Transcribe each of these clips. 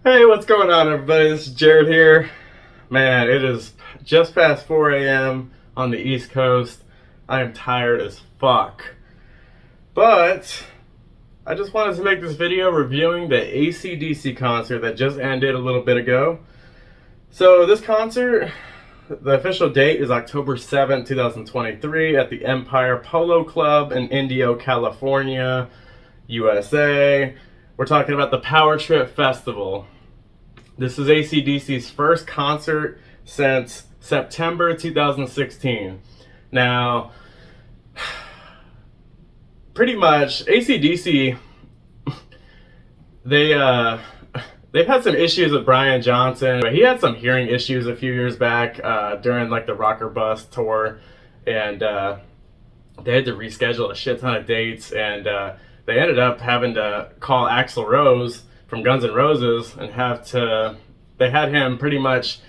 Hey, what's going on, everybody? This is Jared here. Man, it is just past 4 a.m. on the East Coast. I am tired as fuck. But I just wanted to make this video reviewing the AC/DC concert that just ended a little bit ago. So, this concert, the official date is October 7th, 2023, at the Empire Polo Club in Indio, California, USA. We're talking about the Power Trip Festival. This is AC/DC's first concert since September 2016. Now, pretty much AC/DC, they they've had some issues with Brian Johnson. He had some hearing issues a few years back during like the Rocker Bus tour, and they had to reschedule a shit ton of dates, and they ended up having to call Axl Rose from Guns N' Roses and they had him pretty much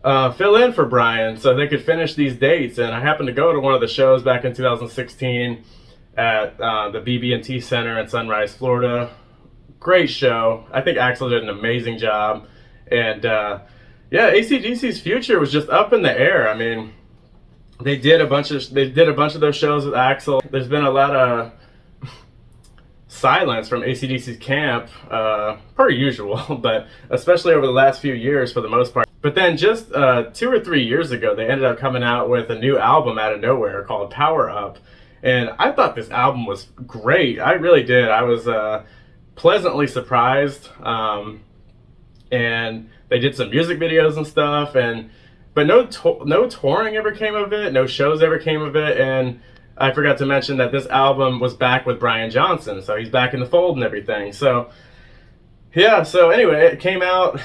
fill in for Brian so they could finish these dates. And I happened to go to one of the shows back in 2016 at the BB&T Center in Sunrise, Florida. Great show. I think Axl did an amazing job. And yeah, AC/DC's future was just up in the air. I mean, they did a bunch of those shows with Axl. There's been a lot of silence from AC/DC's camp, per usual, but especially over the last few years for the most part. But then just 2 or 3 years ago, they ended up coming out with a new album out of nowhere called Power Up. And I thought this album was great. I really did. I was pleasantly surprised. And they did some music videos and stuff, but no touring ever came of it, no shows ever came of it. And I forgot to mention that this album was back with Brian Johnson, so he's back in the fold and everything. So yeah, so anyway, it came out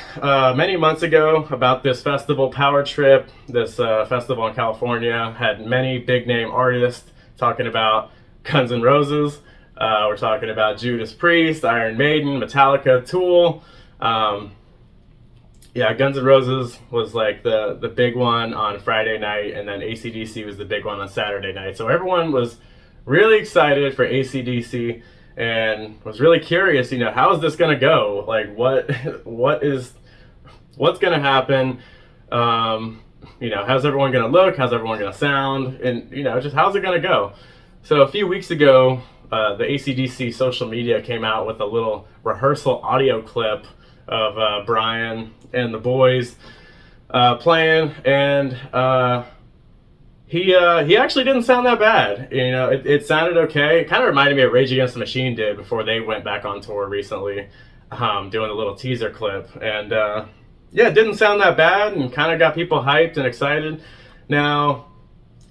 many months ago about this festival, Power Trip. This festival in California had many big name artists talking about Guns N' Roses. We're talking about Judas Priest, Iron Maiden, Metallica, Tool. Yeah, Guns N' Roses was like the big one on Friday night, and then AC/DC was the big one on Saturday night. So everyone was really excited for AC/DC and was really curious, how is this gonna go? Like, what's gonna happen? How's everyone gonna look? How's everyone gonna sound? And just how's it gonna go? So a few weeks ago, the AC/DC social media came out with a little rehearsal audio clip of Brian and the boys playing, and he actually didn't sound that bad. It sounded okay. It kind of reminded me of Rage Against the Machine did before they went back on tour recently, doing a little teaser clip. And yeah, it didn't sound that bad, and kind of got people hyped and excited. Now,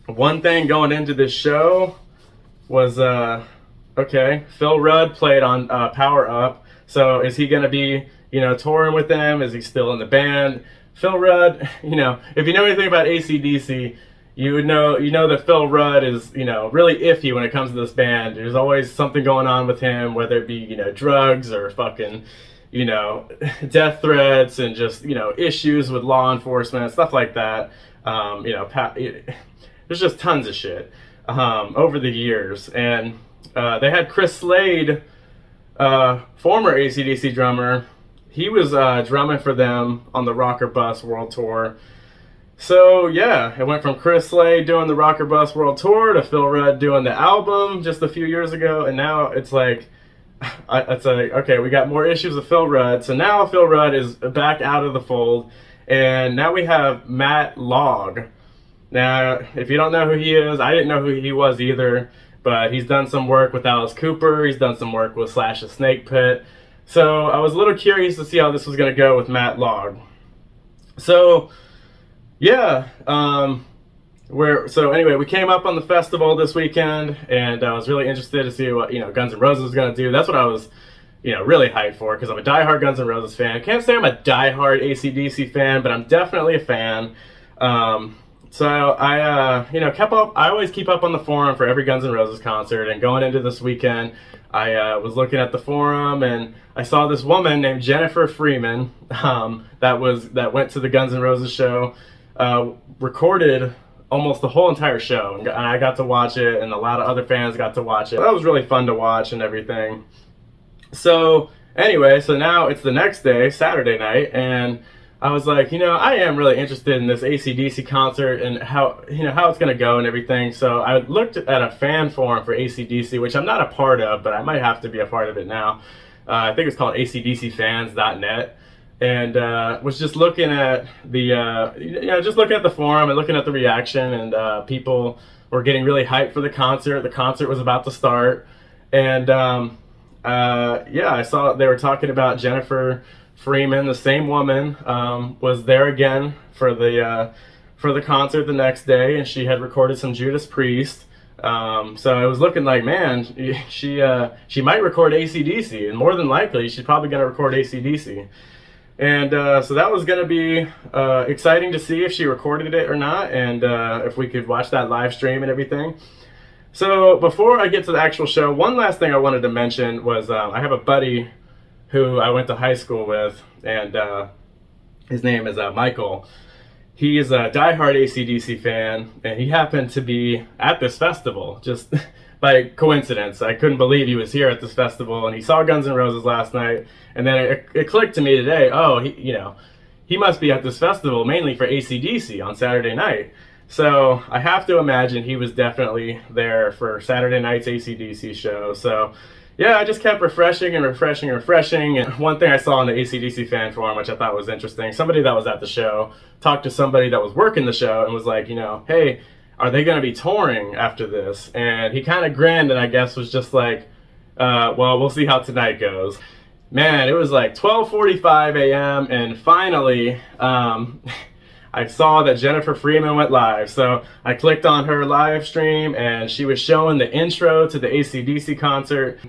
one thing going into this show was okay, Phil Rudd played on Power Up. So is he going to be touring with them? Is he still in the band? Phil Rudd, if you know anything about AC/DC, you would know that Phil Rudd is, really iffy when it comes to this band. There's always something going on with him, whether it be, drugs or fucking, death threats and just, issues with law enforcement, stuff like that. There's just tons of shit over the years. And they had Chris Slade, former AC/DC drummer. He was drumming for them on the Rocker Bus World Tour. So yeah, it went from Chris Slade doing the Rocker Bus World Tour to Phil Rudd doing the album just a few years ago, and now it's like, okay, we got more issues with Phil Rudd. So now Phil Rudd is back out of the fold, and now we have Matt Log. Now, if you don't know who he is, I didn't know who he was either, but he's done some work with Alice Cooper. He's done some work with Slash the Snake Pit. So I was a little curious to see how this was going to go with Matt Log. So yeah, so anyway, we came up on the festival this weekend, and I was really interested to see what Guns N' Roses was going to do. That's what I was really hyped for, because I'm a diehard Guns N' Roses fan. I can't say I'm a diehard AC/DC fan, but I'm definitely a fan. So I kept up. I always keep up on the forum for every Guns N' Roses concert, and going into this weekend, I was looking at the forum, and I saw this woman named Jennifer Freeman that went to the Guns N' Roses show, recorded almost the whole entire show, and I got to watch it, and a lot of other fans got to watch it. That was really fun to watch and everything. So Anyway, so now it's the next day, Saturday night, and I was like, I am really interested in this AC/DC concert and how how it's gonna go and everything. So I looked at a fan forum for AC/DC, which I'm not a part of, but I might have to be a part of it now. I think it's called acdcfans.net, and was just looking at just looking at the forum and looking at the reaction, and people were getting really hyped for the concert. The concert was about to start, and I saw they were talking about Jennifer Freeman, the same woman, was there again for the concert the next day, and she had recorded some Judas Priest. So it was looking like, man, she might record AC/DC, and more than likely she's probably going to record AC/DC. And so that was going to be exciting to see if she recorded it or not, and if we could watch that live stream and everything. So before I get to the actual show, one last thing I wanted to mention was I have a buddy who I went to high school with, and his name is Michael. He is a diehard AC/DC fan, and he happened to be at this festival just by coincidence. I couldn't believe he was here at this festival, and he saw Guns N' Roses last night, and then it clicked to me today, oh, he must be at this festival mainly for AC/DC on Saturday night. So I have to imagine he was definitely there for Saturday night's AC/DC show. So yeah, I just kept refreshing. And one thing I saw on the AC/DC fan forum, which I thought was interesting, somebody that was at the show talked to somebody that was working the show and was like, hey, are they going to be touring after this? And he kind of grinned and I guess was just like, well, we'll see how tonight goes. Man, it was like 12:45 a.m. and finally, I saw that Jennifer Freeman went live. So I clicked on her live stream and she was showing the intro to the AC/DC concert.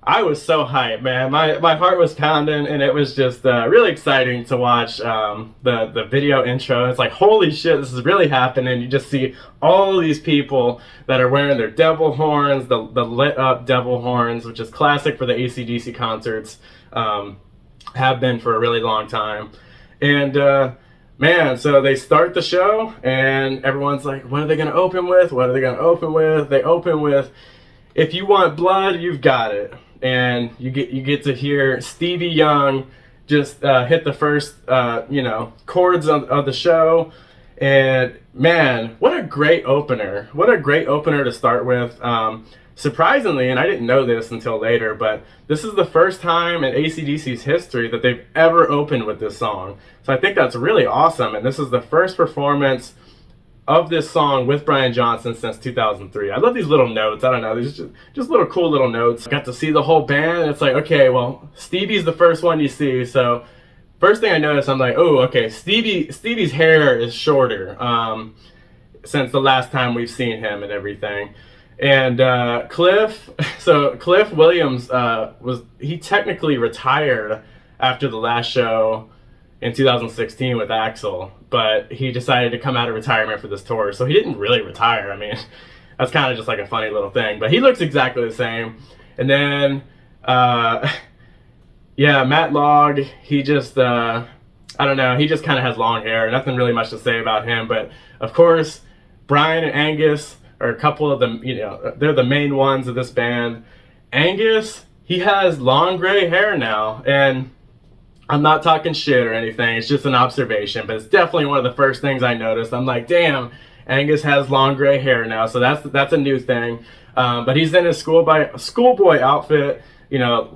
I was so hyped, man. My heart was pounding, and it was just really exciting to watch the video intro. It's like, holy shit, this is really happening. You just see all these people that are wearing their devil horns, the lit up devil horns, which is classic for the AC/DC concerts, have been for a really long time. And man, so they start the show, and everyone's like, what are they going to open with? What are they going to open with? They open with, If You Want Blood, You've Got It. And you get to hear Stevie Young just hit the first chords of the show, and man, what a great opener! What a great opener to start with. Surprisingly, and I didn't know this until later, but this is the first time in AC/DC's history that they've ever opened with this song. So I think that's really awesome, and this is the first performance of this song with Brian Johnson since 2003. I love these little notes. I don't know, these just little cool little notes. I got to see the whole band. It's like, okay, well, Stevie's the first one you see. So first thing I noticed, I'm like, oh, okay, Stevie's hair is shorter since the last time we've seen him and everything. And Cliff Williams he technically retired after the last show in 2016 with Axl, but he decided to come out of retirement for this tour. So he didn't really retire. I mean, that's kind of just like a funny little thing, but he looks exactly the same. And then, Matt Log, he just, I don't know, he just kind of has long hair. Nothing really much to say about him, but of course, Brian and Angus are a couple of them, they're the main ones of this band. Angus, he has long gray hair now, and I'm not talking shit or anything, it's just an observation, but it's definitely one of the first things I noticed. I'm like, damn, Angus has long gray hair now, so that's a new thing. But he's in his schoolboy outfit,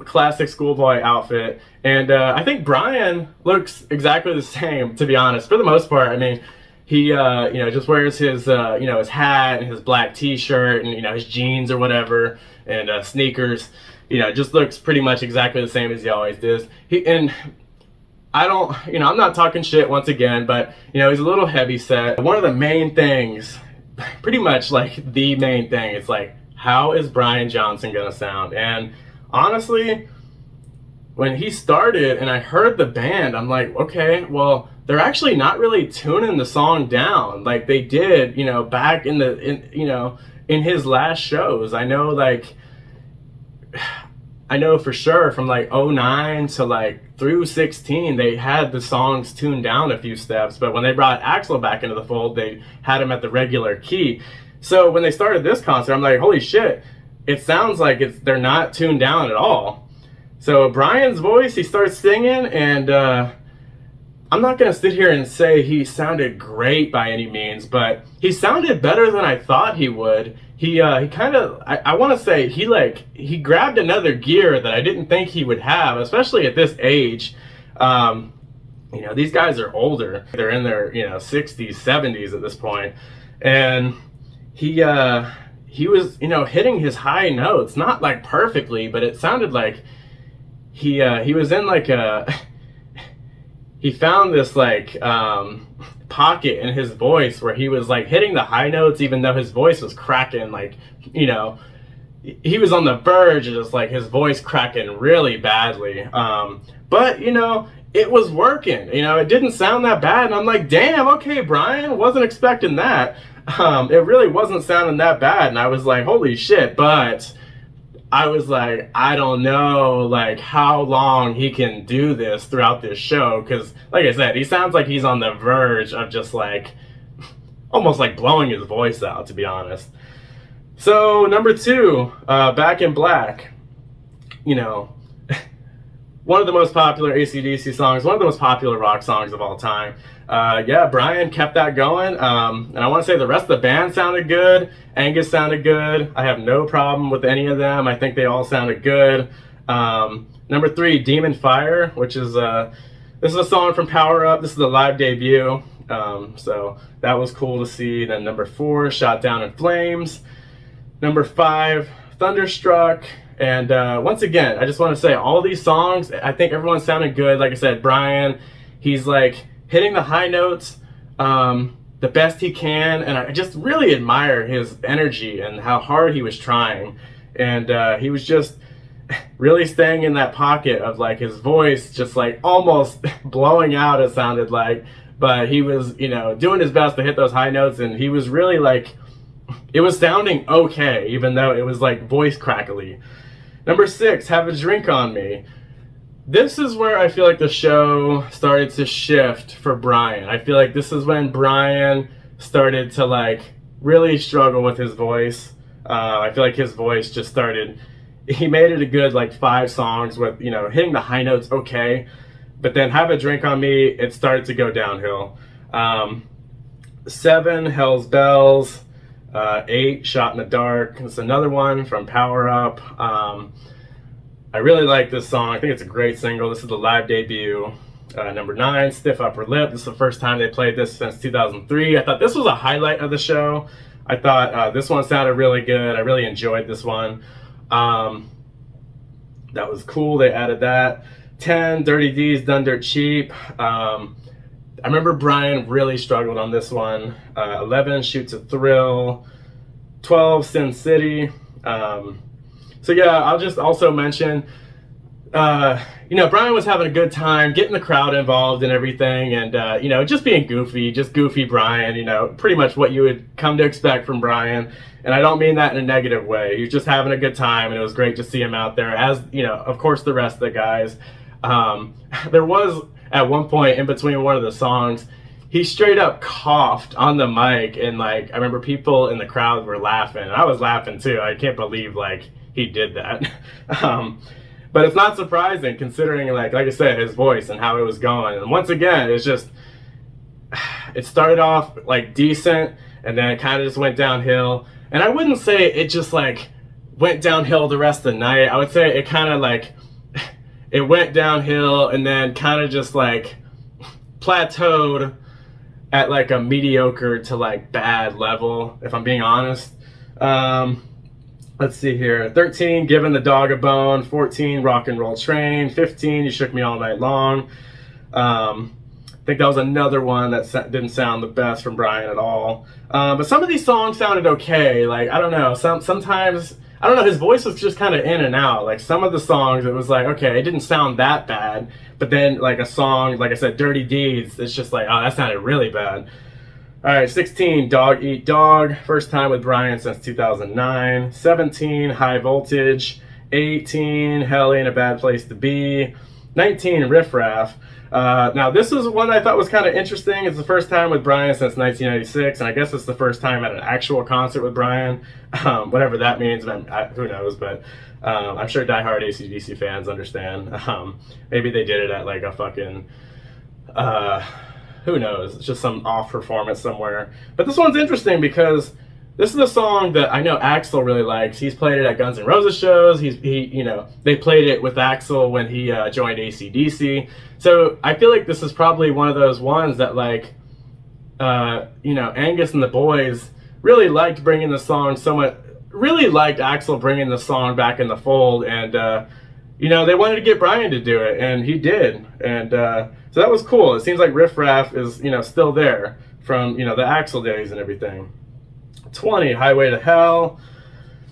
classic schoolboy outfit. And I think Brian looks exactly the same, to be honest, for the most part. I mean, he just wears his his hat and his black t-shirt and his jeans or whatever, and sneakers. Just looks pretty much exactly the same as he always does. I'm not talking shit once again, but he's a little heavy set. One of the main things, pretty much like the main thing, it's like, how is Brian Johnson gonna sound? And honestly, when he started and I heard the band, I'm like, okay, well, they're actually not really tuning the song down like they did, back in his last shows. I know for sure from like 09 to through 16, they had the songs tuned down a few steps, but when they brought Axl back into the fold, they had him at the regular key. So when they started this concert, I'm like, holy shit, it sounds like they're not tuned down at all. So Brian's voice, he starts singing, and I'm not going to sit here and say he sounded great by any means, but he sounded better than I thought he would. He kind of, I want to say he grabbed another gear that I didn't think he would have, especially at this age. You know, these guys are older. They're in their, 60s, 70s at this point. And he was, hitting his high notes, not like perfectly, but it sounded like he was in like he found this like pocket in his voice where he was like hitting the high notes even though his voice was cracking, like, he was on the verge of just like his voice cracking really badly. But it was working. It didn't sound that bad, and I'm like, damn, okay, Brian, wasn't expecting that. It really wasn't sounding that bad, and I was like, holy shit. But I was like, I don't know, like, how long he can do this throughout this show, because, like I said, he sounds like he's on the verge of just, like, almost like blowing his voice out, to be honest. So, number 2, Back in Black. One of the most popular AC/DC songs, one of the most popular rock songs of all time. Yeah, Brian kept that going, and I want to say the rest of the band sounded good. Angus sounded good. I have no problem with any of them. I think they all sounded good. Number 3, Demon Fire, which is this is a song from Power Up. This is a live debut, so that was cool to see. Then number 4, Shot Down in Flames. Number 5, Thunderstruck. And once again, I just want to say all these songs, I think everyone sounded good. Like I said, Brian, he's like hitting the high notes the best he can, and I just really admire his energy and how hard he was trying. And he was just really staying in that pocket of like his voice just like almost blowing out, it sounded like. But he was, doing his best to hit those high notes, and he was really like, it was sounding okay, even though it was like voice crackly. Number 6, Have a Drink on Me. This is where I feel like the show started to shift for Brian. I feel like this is when Brian started to like really struggle with his voice. I feel like his voice just started, he made it a good like 5 songs with, hitting the high notes okay. But then Have a Drink on Me, it started to go downhill. 7, Hell's Bells. 8, Shot in the Dark. It's another one from Power Up. I really like this song. I think it's a great single. This is the live debut. Number 9, Stiff Upper Lip. This is the first time they played this since 2003. I thought this was a highlight of the show. I thought this one sounded really good. I really enjoyed this one. That was cool. They added that. 10, Dirty D's, Done Dirt Cheap. I remember Brian really struggled on this one. 11, Shoot to Thrill. 12, Sin City. So yeah, I'll just also mention, Brian was having a good time getting the crowd involved and everything, and just being goofy, just goofy Brian, pretty much what you would come to expect from Brian. And I don't mean that in a negative way. He was just having a good time, and it was great to see him out there, as, of course, the rest of the guys. There was, at one point in between one of the songs, he straight up coughed on the mic, and like I remember people in the crowd were laughing, and I was laughing too. I can't believe like he did that. But it's not surprising considering like I said, his voice and how it was going. And once again, it's just, it started off like decent, and then it kind of just went downhill. And I wouldn't say it just like went downhill the rest of the night. I would say it kind of like, it went downhill and then kind of just like plateaued at like a mediocre to like bad level, if I'm being honest. Let's see here. 13, Giving the Dog a Bone. 14, Rock and Roll Train. 15, You Shook Me All Night Long. I think that was another one that didn't sound the best from Brian at all. But some of these songs sounded okay. Like, I don't know. Sometimes, I don't know, his voice was just kind of in and out. Like, some of the songs, it was like, okay, it didn't sound that bad. But then, like, a song, like I said, Dirty Deeds, it's just like, oh, that sounded really bad. All right, 16, Dog Eat Dog. First time with Brian since 2009. 17, High Voltage. 18, Hell Ain't a Bad Place to Be. 19, Riff Raff. Now, this is one I thought was kind of interesting. It's the first time with Brian since 1996, and I guess it's the first time at an actual concert with Brian, whatever that means. Who knows? But I'm sure diehard AC/DC fans understand. Maybe they did it at like a fucking, who knows? It's just some off performance somewhere. But this one's interesting because this is a song that I know Axl really likes. He's played it at Guns N' Roses shows. They played it with Axl when he joined AC/DC. So I feel like this is probably one of those ones that like, Angus and the boys really liked bringing the song so much. Really liked Axl bringing the song back in the fold, and they wanted to get Brian to do it, and he did, and so that was cool. It seems like Riff Raff is still there from the Axl days and everything. 20, Highway to Hell.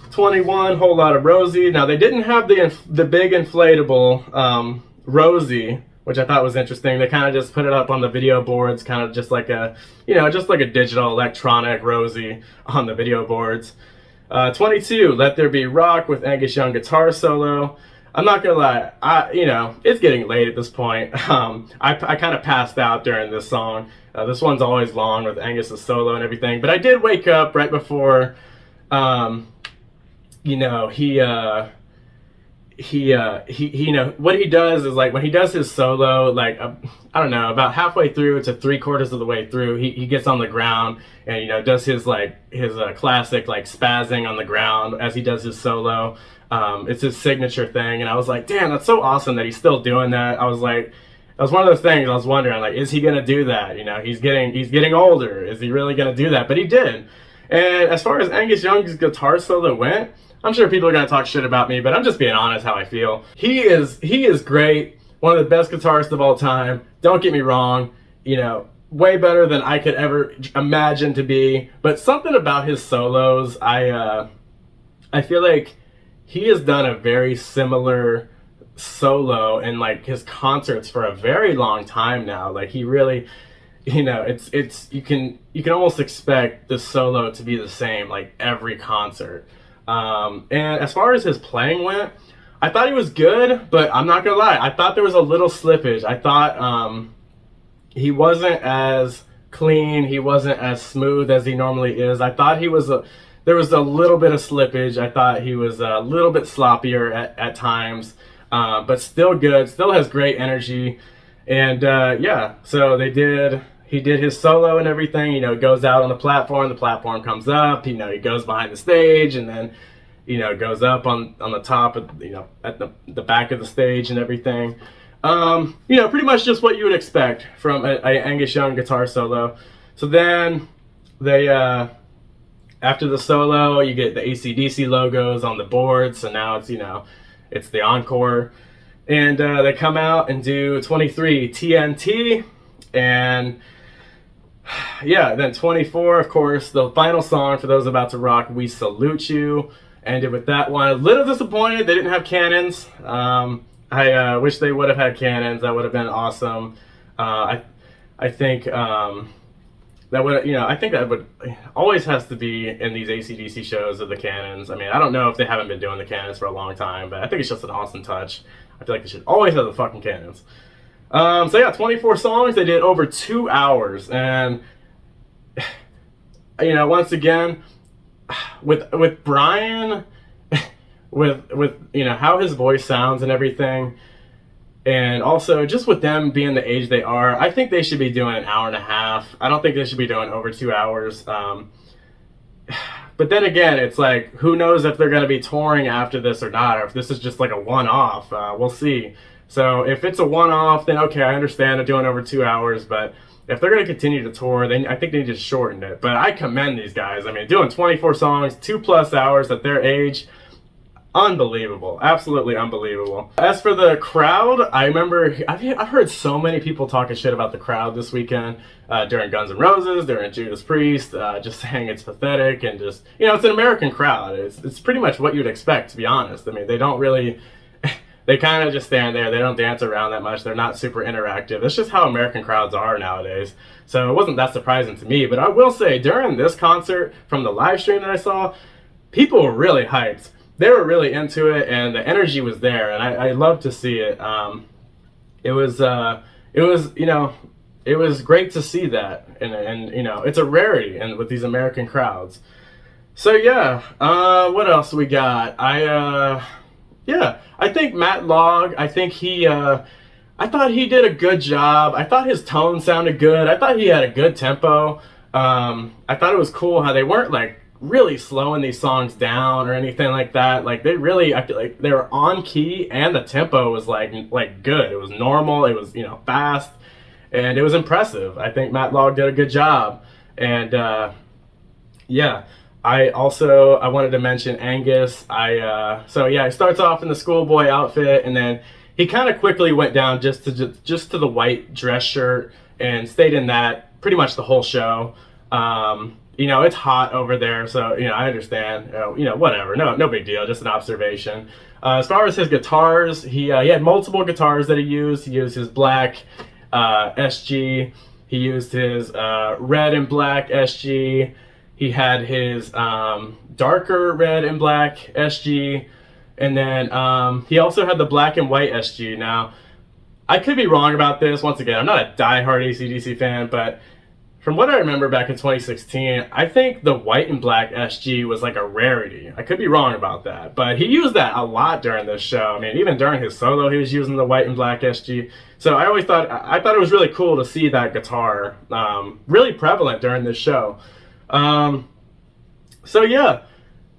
21, Whole Lot of Rosie. Now they didn't have the big inflatable Rosie, which I thought was interesting. They kind of just put it up on the video boards, kind of just like a digital electronic Rosie on the video boards. 22, Let There Be Rock with Angus Young guitar solo. I'm not gonna lie, it's getting late at this point. I kind of passed out during this song. This one's always long with Angus's solo and everything, but I did wake up right before, what he does is like when he does his solo, like I don't know, about halfway through to 3/4 of the way through, he gets on the ground and does his classic like spazzing on the ground as he does his solo. It's his signature thing, and I was like, damn, that's so awesome that he's still doing that. I was like, that was one of those things I was wondering, like, is he gonna do that? He's getting older. Is he really gonna do that? But he did. And as far as Angus Young's guitar solo went, I'm sure people are gonna talk shit about me, but I'm just being honest how I feel. He is great, one of the best guitarists of all time. Don't get me wrong, way better than I could ever imagine to be. But something about his solos, I feel like he has done a very similar solo in like his concerts for a very long time now. Like he really, it's you can almost expect the solo to be the same like every concert. And as far as his playing went, I thought he was good, but I'm not gonna lie, I thought there was a little slippage. I thought he wasn't as clean, he wasn't as smooth as he normally is. I thought there was a little bit of slippage. I thought he was a little bit sloppier at times, but still good, still has great energy. And so he did his solo and everything. Goes out on the platform comes up, he goes behind the stage, and then goes up on the top of, at the back of the stage and everything. Pretty much just what you would expect from a Angus Young guitar solo. So then they after the solo, you get the AC/DC logos on the board, so now it's the encore. And they come out and do 23, TNT, and then 24, of course, the final song for those about to rock, We Salute You. Ended with that one. A little disappointed they didn't have cannons. I wish they would have had cannons. That would have been awesome. I think that would always has to be in these AC/DC shows of the cannons. I mean, I don't know if they haven't been doing the cannons for a long time, but I think it's just an awesome touch. I feel like they should always have the fucking cannons. 24 songs. They did over 2 hours, and once again, with Brian, with how his voice sounds and everything, and also just with them being the age they are, I think they should be doing an hour and a half. I don't think they should be doing over 2 hours. But then again, it's like, who knows if they're going to be touring after this or not, or if this is just like a one-off. We'll see. So if it's a one-off, then okay, I understand they're doing over 2 hours, but if they're going to continue to tour, I think they need to shorten it. But I commend these guys. I mean, doing 24 songs, 2+ hours at their age, unbelievable. Absolutely unbelievable. As for the crowd, I remember I've heard so many people talking shit about the crowd this weekend during Guns N' Roses, during Judas Priest, just saying it's pathetic and just, it's an American crowd. It's pretty much what you'd expect, to be honest. I mean, they don't really... They kind of just stand there. They don't dance around that much. They're not super interactive. That's just how American crowds are nowadays. So it wasn't that surprising to me. But I will say, during this concert, from the live stream that I saw, people were really hyped. They were really into it, and the energy was there, and I love to see it. it was, it was great to see that, and it's a rarity, and with these American crowds. So yeah, what else we got? Yeah, I think Matt Log. I think I thought he did a good job. I thought his tone sounded good. I thought he had a good tempo. I thought it was cool how they weren't like really slowing these songs down or anything like that. Like they really, I feel like they were on key, and the tempo was like good. It was normal. It was fast, and it was impressive. I think Matt Log did a good job, and yeah. I wanted to mention Angus. So yeah, he starts off in the schoolboy outfit, and then he kind of quickly went down just to the white dress shirt and stayed in that pretty much the whole show. It's hot over there, so I understand. Whatever. No big deal. Just an observation. As far as his guitars, he had multiple guitars that he used. He used his black SG. He used his red and black SG. He had his darker red and black SG, and then he also had the black and white SG. Now, I could be wrong about this. Once again, I'm not a diehard AC/DC fan, but from what I remember back in 2016, I think the white and black SG was like a rarity. I could be wrong about that, but he used that a lot during this show. I mean, even during his solo, he was using the white and black SG. So I thought it was really cool to see that guitar really prevalent during this show. So yeah,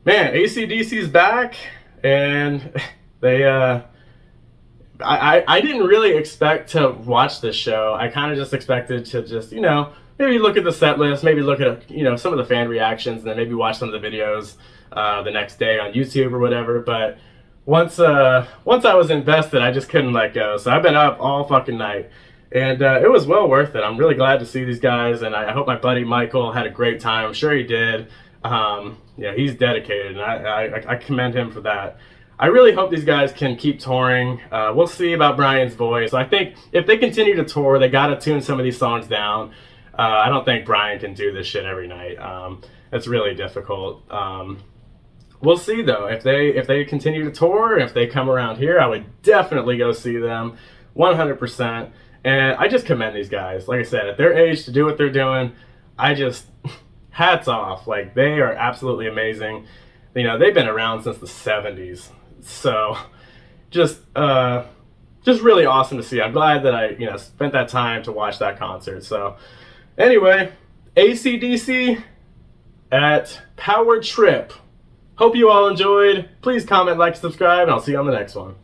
man, AC/DC's back, and they I didn't really expect to watch this show. I kind of just expected to just maybe look at the set list, maybe look at some of the fan reactions, and then maybe watch some of the videos the next day on YouTube or whatever. But once I was invested, I just couldn't let go. So I've been up all fucking night. And it was well worth it. I'm really glad to see these guys, and I hope my buddy Michael had a great time. I'm sure he did. He's dedicated, and I commend him for that. I really hope these guys can keep touring. We'll see about Brian's voice. I think if they continue to tour, they got to tune some of these songs down. I don't think Brian can do this shit every night. It's really difficult. We'll see though. If they continue to tour, if they come around here, I would definitely go see them, 100%. And I just commend these guys. Like I said, at their age to do what they're doing, I just hats off. Like, they are absolutely amazing. They've been around since the 70s. So just really awesome to see. I'm glad that I spent that time to watch that concert. So anyway, AC/DC at Power Trip. Hope you all enjoyed. Please comment, like, subscribe, and I'll see you on the next one.